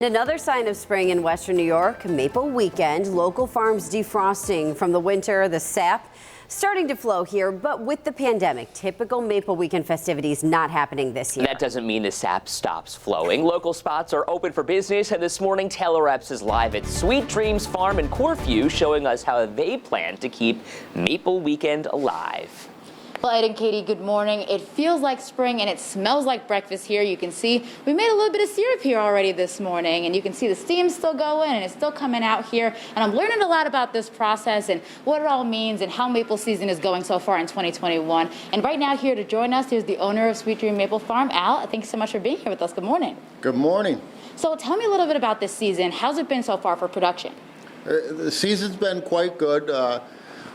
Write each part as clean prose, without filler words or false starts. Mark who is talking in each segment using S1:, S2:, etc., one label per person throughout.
S1: Another sign of spring in western New York, Maple Weekend. Local farms defrosting from the winter, the sap starting to flow here, but with the pandemic, typical Maple Weekend festivities not happening this year.
S2: That doesn't mean the sap stops flowing. Local spots are open for business, and this morning Taylor Epps is live at Sweet Dreams Farm in Corfu, showing us how they plan to keep Maple Weekend alive.
S3: Well, Ed and Katie, good morning. It feels like spring and it smells like breakfast here. You can see we made a little bit of syrup here already this morning, and you can see the steam still going and it's still coming out here. And I'm learning a lot about this process and what it all means and how maple season is going so far in 2021. And right now here to join us, here's the owner of Sweet Dream Maple Farm, Al. Thanks so much for being here with us. Good morning.
S4: Good morning.
S3: So tell me a little bit about this season. How's it been so far for production?
S4: The season's been quite good.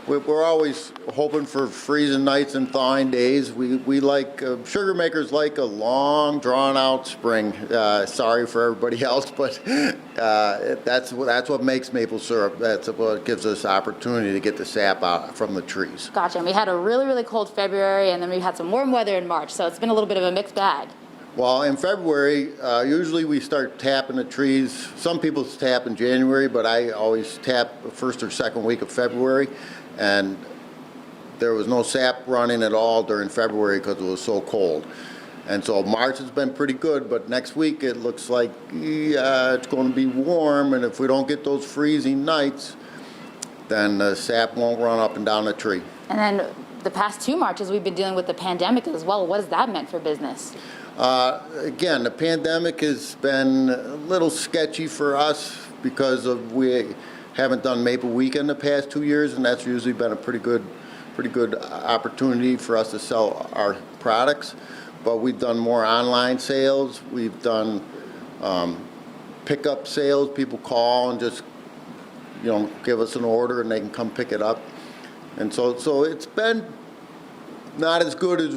S4: We're always hoping for freezing nights and thawing days. We like, sugar makers like a long, drawn-out spring. Sorry for everybody else, but that's what makes maple syrup. That's what gives us opportunity to get the sap out from the trees.
S3: Gotcha. And we had a really, really cold February, and then we had some warm weather in March, so it's been a little bit of a mixed bag.
S4: Well, in February, usually we start tapping the trees. Some people tap in January, but I always tap the first or second week of February. And there was no sap running at all during February because it was so cold. And so March has been pretty good, but next week it looks like it's going to be warm, and if we don't get those freezing nights, then the sap won't run up and down the tree.
S3: And then the past 2 Marches we've been dealing with the pandemic as well. What has that meant for business?
S4: Again, the pandemic has been a little sketchy for us because we haven't done Maple Weekend the past 2 years, and that's usually been a pretty good opportunity for us to sell our products. But we've done more online sales. We've done pickup sales. People call and just give us an order, and they can come pick it up. And so it's been not as good as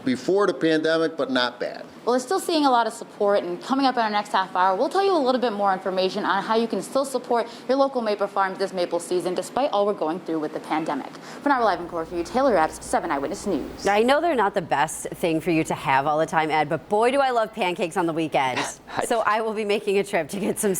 S4: before the pandemic, but not bad.
S3: Well, it's still seeing a lot of support, and coming up in our next half hour, we'll tell you a little bit more information on how you can still support your local maple farms this maple season, despite all we're going through with the pandemic. For now, we're live in Corfu. Taylor Epps, 7 Eyewitness News.
S1: I know they're not the best thing for you to have all the time, Ed, but boy, do I love pancakes on the weekends. So I will be making a trip to get some